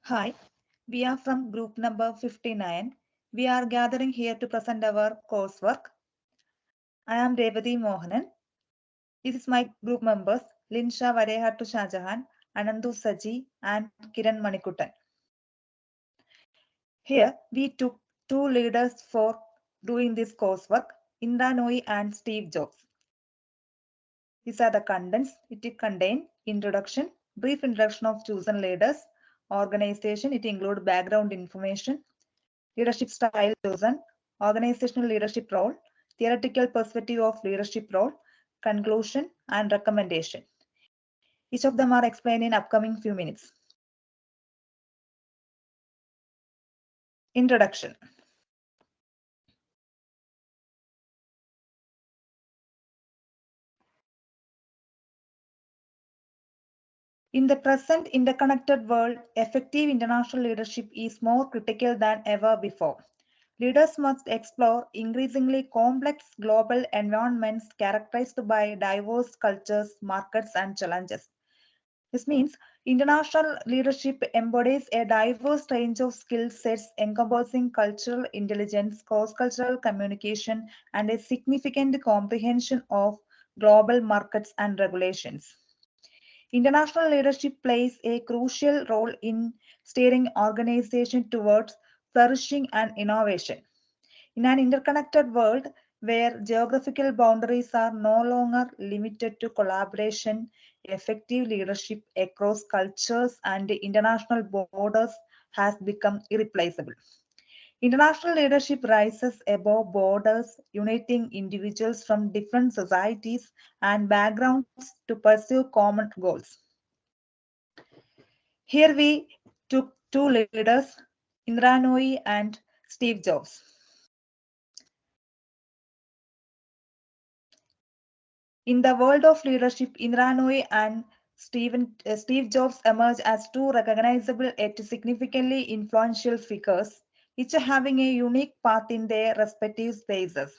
Hi, we are from group number 59. We are gathering here to present our coursework. I am Revati Mohanan. This is my group members Linsha Varehattu Shahjahan, Anandu Saji, and Kiran Manikuttan. Here we took two leaders for doing this coursework, Indra Nooyi and Steve Jobs. These are the contents. It contains introduction, brief introduction of chosen leaders, organization. It includes background information, leadership style chosen, organizational leadership role, theoretical perspective of leadership role, conclusion, and recommendation. Each of them are explained in upcoming few minutes. Introduction. In the present interconnected world, effective international leadership is more critical than ever before. Leaders must explore increasingly complex global environments characterized by diverse cultures, markets, and challenges. This means international leadership embodies a diverse range of skill sets encompassing cultural intelligence, cross-cultural communication, and a significant comprehension of global markets and regulations. International leadership plays a crucial role in steering organizations towards flourishing and innovation. In an interconnected world where geographical boundaries are no longer limited to collaboration, effective leadership across cultures and international borders has become irreplaceable. International leadership rises above borders, uniting individuals from different societies and backgrounds to pursue common goals. Here we took two leaders, Indra Nooyi and Steve Jobs. In the world of leadership, Indra Nooyi and Steve Jobs emerge as two recognizable yet significantly influential figures, each having a unique path in their respective spaces.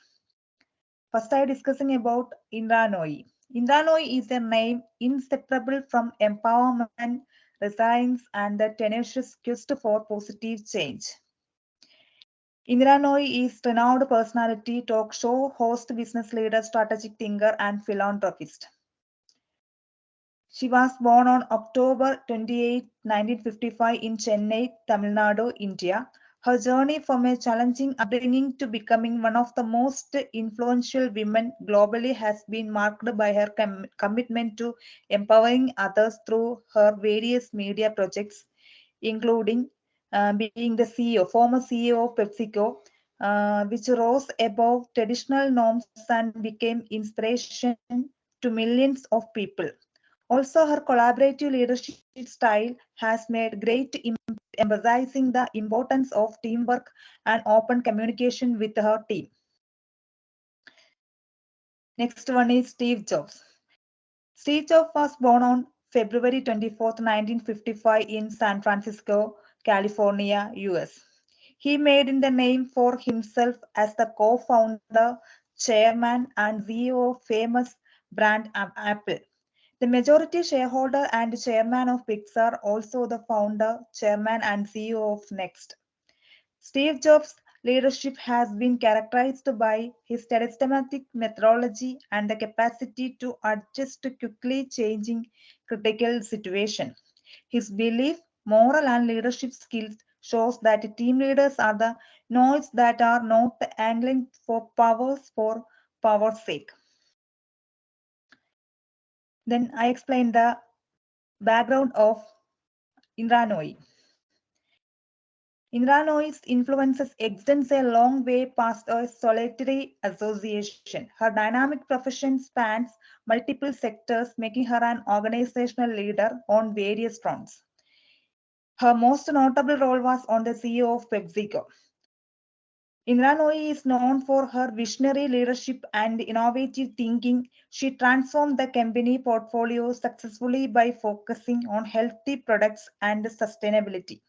First, I am discussing about Indra Nooyi. Indra Nooyi is a name inseparable from empowerment, resilience, and the tenacious quest for positive change. Indra Nooyi is renowned personality, talk show host, business leader, strategic thinker, and philanthropist. She was born on October 28, 1955 in Chennai, Tamil Nadu, India. Her journey from a challenging upbringing to becoming one of the most influential women globally has been marked by her commitment to empowering others through her various media projects, including being the former CEO of PepsiCo, which rose above traditional norms and became inspiration to millions of people. Also, her collaborative leadership style has made great emphasizing the importance of teamwork and open communication with her team. Next one is Steve Jobs. Steve Jobs was born on February 24, 1955 in San Francisco, California, US. He made in the name for himself as the co-founder, chairman, and CEO of famous brand Apple. The majority shareholder and chairman of Pixar, also the founder, chairman, and CEO of Next. Steve Jobs' leadership has been characterized by his systematic methodology and the capacity to adjust to quickly changing critical situations. His belief, moral, and leadership skills shows that team leaders are the nodes that are not angling for power's sake. Then I explain the background of Indra Nooyi. Indra Nooyi's influences extends a long way past a solitary association. Her dynamic profession spans multiple sectors, making her an organizational leader on various fronts. Her most notable role was on the CEO of PepsiCo. Indra Nooyi is known for her visionary leadership and innovative thinking. She transformed the company portfolio successfully by focusing on healthy products and sustainability.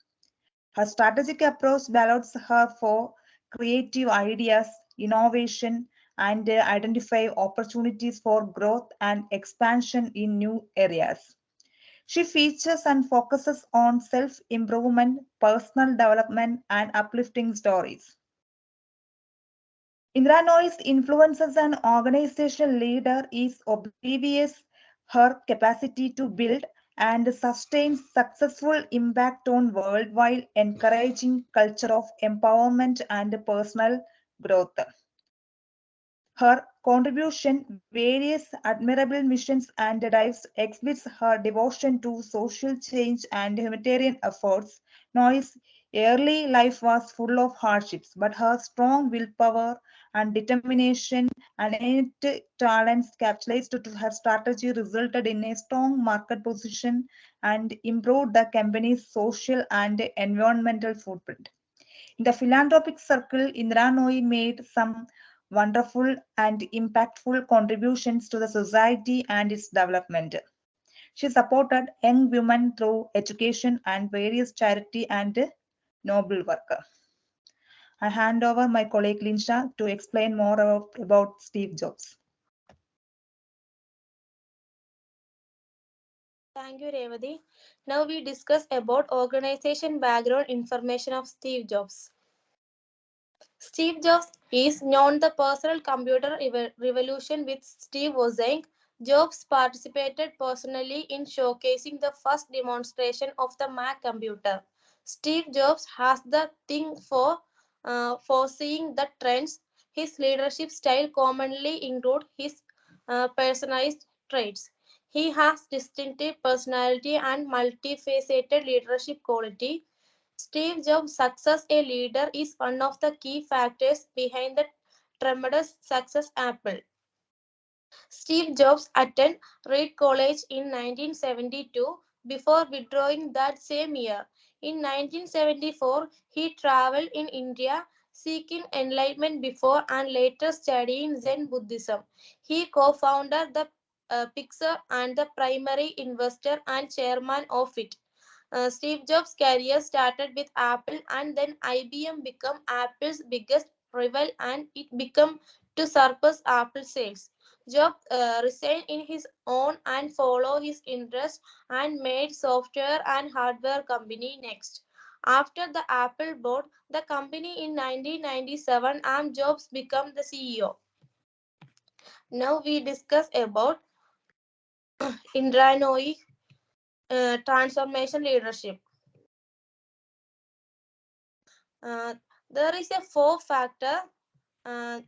Her strategic approach allows her for creative ideas, innovation, and identify opportunities for growth and expansion in new areas. She features and focuses on self-improvement, personal development, and uplifting stories. Indra Nooyi's influence as an organizational leader is obvious. Her capacity to build and sustain successful impact on world while encouraging culture of empowerment and personal growth. Her contribution, various admirable missions and dives exhibits her devotion to social change and humanitarian efforts. Noy's early life was full of hardships, but her strong willpower and determination and innate talents capitalized to her strategy resulted in a strong market position and improved the company's social and environmental footprint. In the philanthropic circle, Indra Nooyi made some wonderful and impactful contributions to the society and its development. She supported young women through education and various charity and noble work. I hand over my colleague Linsha to explain more about Steve Jobs. Thank you, Revati. Now we discuss about organization background information of Steve Jobs. Steve Jobs is known the personal computer revolution with Steve Wozniak. Jobs participated personally in showcasing the first demonstration of the Mac computer. Steve Jobs has the thing for foreseeing the trends. His leadership style commonly include his personalized traits. He has distinctive personality and multifaceted leadership quality. Steve Jobs' success as a leader is one of the key factors behind the tremendous success Apple. Steve Jobs attended Reed College in 1972 before withdrawing that same year. In 1974, he traveled in India seeking enlightenment before and later studying Zen Buddhism. He co-founded the Pixar and the primary investor and chairman of it. Steve Jobs' career started with Apple and then IBM became Apple's biggest rival and it became to surpass Apple sales. Jobs resigned in his own and followed his interest and made software and hardware company next. After the Apple bought the company in 1997 and Jobs became the CEO. Now we discuss about Indra Nooyi transformation leadership. Uh, there is a four factor. Uh,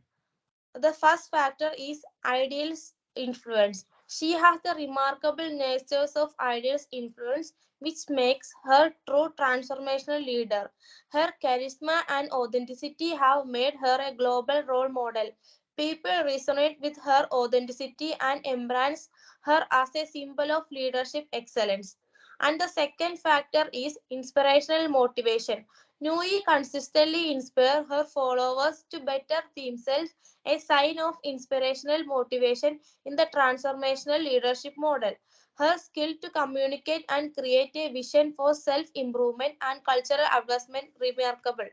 the first factor is ideals influence. She has the remarkable natures of ideals influence, which makes her true transformational leader. Her charisma and authenticity have made her a global role model. People resonate with her authenticity and embrace her as a symbol of leadership excellence. And the second factor is inspirational motivation. Nui consistently inspires her followers to better themselves, a sign of inspirational motivation in the transformational leadership model. Her skill to communicate and create a vision for self improvement and cultural advancement remarkable.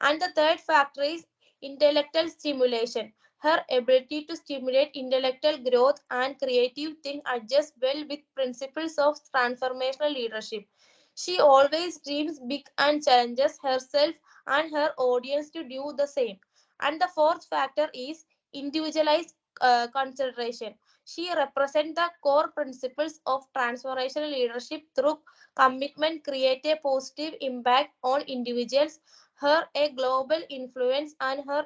And the third factor is intellectual stimulation. Her ability to stimulate intellectual growth and creative thinking adjusts well with principles of transformational leadership. She always dreams big and challenges herself and her audience to do the same. And the fourth factor is individualized consideration. She represents the core principles of transformational leadership through commitment, create a positive impact on individuals, her a global influence and her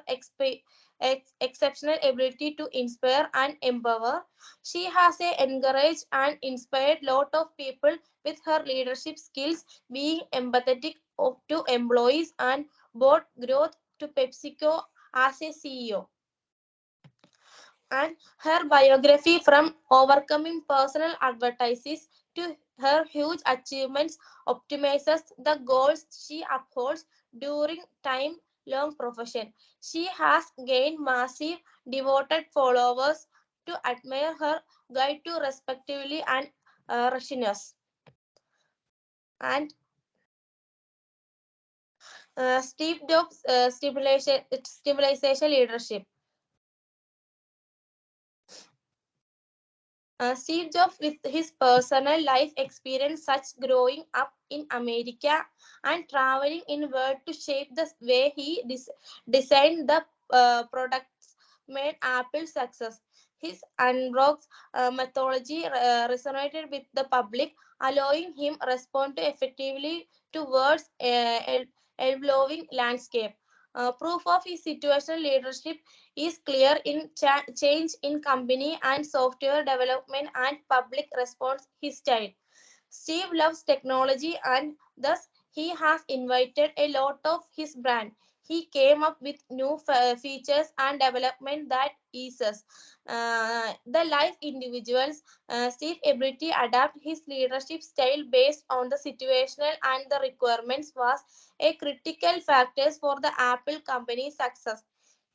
exceptional ability to inspire and empower. She has encouraged and inspired lot of people with her leadership skills, being empathetic to employees and brought growth to PepsiCo as a CEO. And her biography from overcoming personal advertises to her huge achievements optimizes the goals she upholds during time long profession. She has gained massive devoted followers to admire her guide to respectively and rationalness. And Steve Jobs stimulation leadership. Steve Jobs, with his personal life experience, such growing up in America and traveling in world to shape the way he designed the products, made Apple success. His unrocks methodology resonated with the public, allowing him respond to effectively towards evolving landscape. Proof of his situational leadership is clear in change in company and software development and public response his style. Steve loves technology and thus he has invited a lot of his brand. He came up with new features and development that eases the life individuals. Steve ability adapt his leadership style based on the situational and the requirements was a critical factors for the Apple company's success.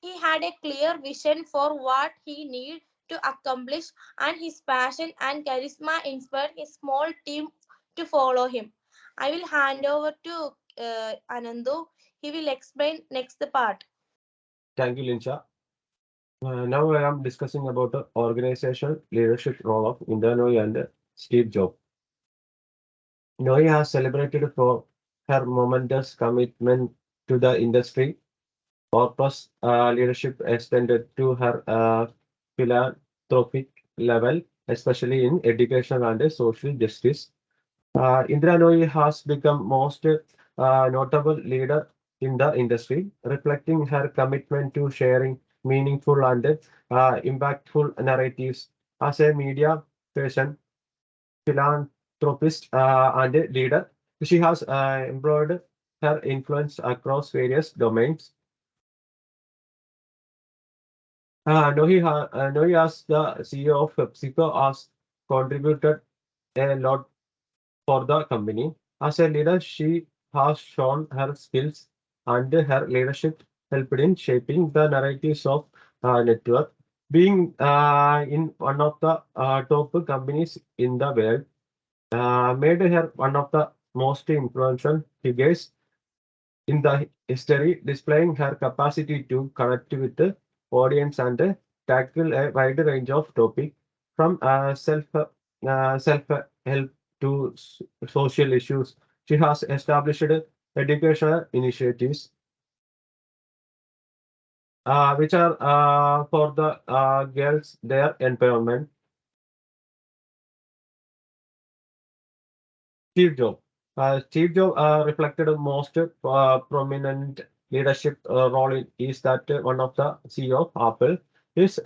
He had a clear vision for what he needed to accomplish, and his passion and charisma inspired a small team to follow him. I will hand over to Anandu. He will explain next part. Thank you, Linsha. Now I am discussing about the organizational leadership role of Indra Nooyi and Steve Jobs. Nooyi has celebrated for her momentous commitment to the industry. Corpus leadership extended to her philanthropic level, especially in education and social justice. Indra Nooyi has become most notable leader in the industry, reflecting her commitment to sharing meaningful and impactful narratives. As a media person, philanthropist, and leader, she has employed her influence across various domains. Nohi as the CEO of PepsiCo has contributed a lot for the company. As a leader, she has shown her skills and her leadership helped in shaping the narratives of network. Being in one of the top companies in the world made her one of the most influential figures in the history, displaying her capacity to connect with the audience and tackle a wide range of topics from self help to social issues. She has established educational initiatives which are for the girls their empowerment. Steve Jobs. Steve Jobs reflected the most prominent leadership role is that one of the CEO of Apple. His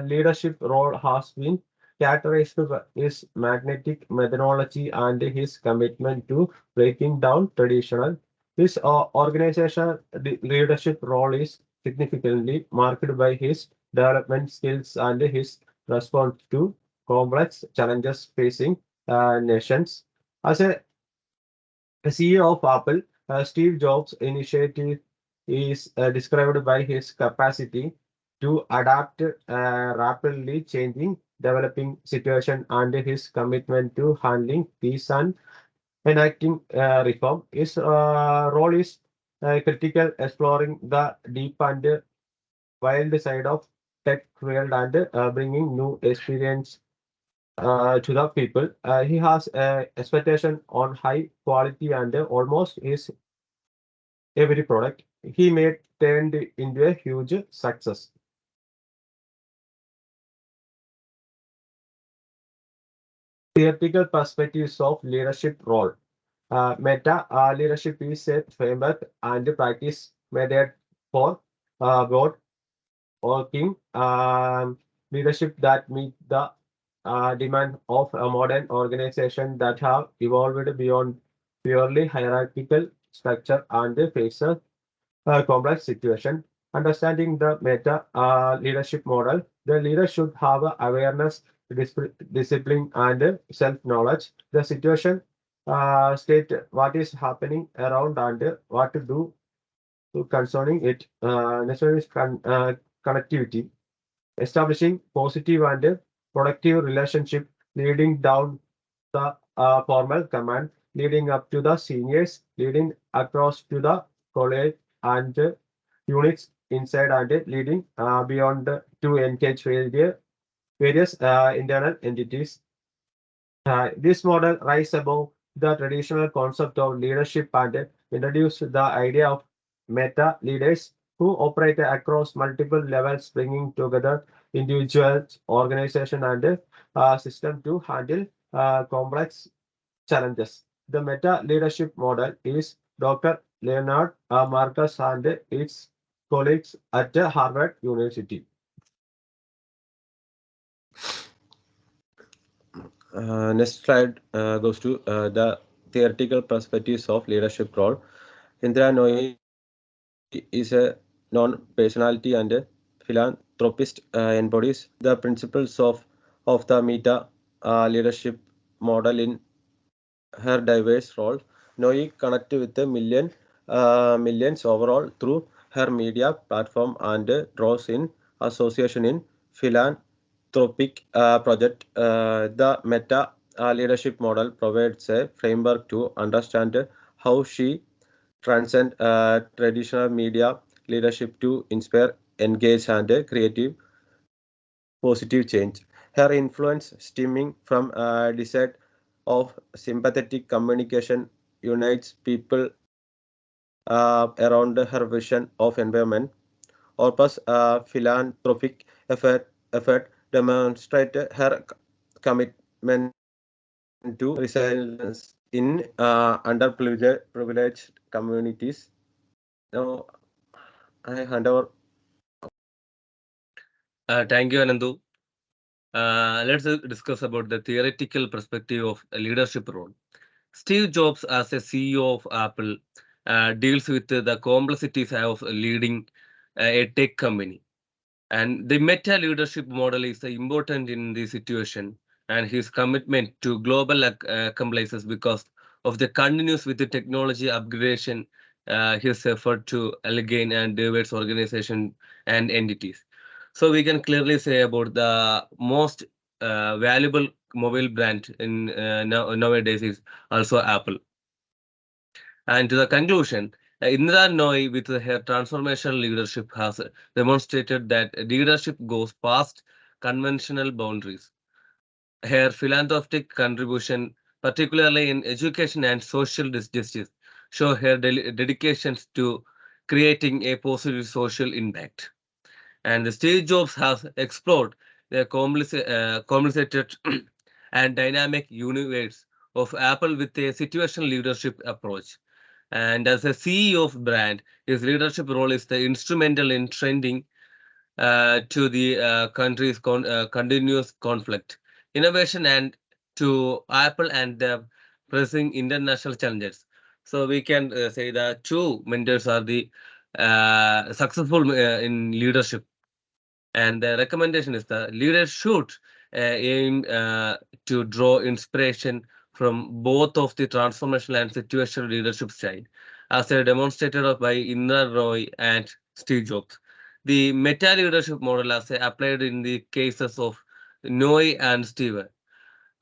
leadership role has been characterized by his magnetic methodology and his commitment to breaking down traditional. His organizational leadership role is significantly marked by his development skills and his response to complex challenges facing nations. As a CEO of Apple, Steve Jobs' initiative is described by his capacity to adapt rapidly changing developing situation and his commitment to handling peace and enacting reform. His role is critical, exploring the deep and wild side of tech world and bringing new experience to the people. He has expectation on high quality and almost his every product he made turned into a huge success. Theoretical perspectives of leadership role. Meta leadership is a framework and practice method for broad working leadership that meet the demand of a modern organization that have evolved beyond purely hierarchical structure and face a complex situation. Understanding the meta leadership model, the leader should have awareness, discipline, and self-knowledge. The situation state what is happening around and what to do concerning it. Next one is connectivity, establishing positive and productive relationship leading down the formal command, leading up to the seniors, leading across to the college and units inside and leading beyond to engage failure various internal entities. This model rises above the traditional concept of leadership and introduced the idea of meta leaders who operate across multiple levels, bringing together individuals, organizations, and systems to handle complex challenges. The meta leadership model is Dr. Leonard Marcus and its colleagues at Harvard University. Next slide goes to the theoretical perspectives of leadership role. Indra Nooyi is a non-personality and a philanthropist, embodies the principles of the meta leadership model in her diverse role. Nooyi connects with the millions overall through her media platform and draws in association in philanthropic project. The meta leadership model provides a framework to understand how she transcend traditional media leadership to inspire, engage, and creative positive change. Her influence stemming from a desire of sympathetic communication unites people around her vision of environment. Orpa's philanthropic effort demonstrate her commitment to resilience in underprivileged communities. Now, I hand over. Thank you, Anandu. Let's discuss about the theoretical perspective of a leadership role. Steve Jobs, as a CEO of Apple, deals with the complexities of leading a tech company. And the meta leadership model is important in this situation, and his commitment to global compliance because of the continuous with the technology upgradation, his effort to align and diverse organization and entities. So we can clearly say about the most valuable mobile brand in nowadays is also Apple. And to the conclusion, Indra Nooyi, with her transformational leadership, has demonstrated that leadership goes past conventional boundaries. Her philanthropic contribution, particularly in education and social justice, show her dedications to creating a positive social impact. And Steve Jobs has explored the complicated and dynamic universe of Apple with a situational leadership approach. And as a CEO of brand, his leadership role is the instrumental in trending to the country's continuous conflict, innovation, and to Apple and the pressing international challenges. So we can say that two mentors are the successful in leadership. And the recommendation is the leaders should aim to draw inspiration from both of the transformational and situational leadership style, as demonstrated by Indra Nooyi and Steve Jobs. The meta leadership model, as applied in the cases of Nooyi and Steve,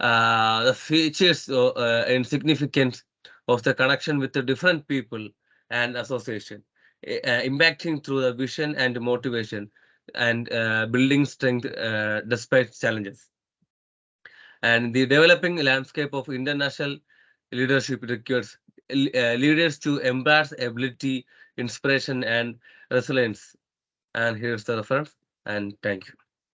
the features and significance of the connection with the different people and association, impacting through the vision and motivation, and building strength despite challenges. And the developing landscape of international leadership requires leaders to embrace ability, inspiration, and resilience. And here's the reference. And thank you.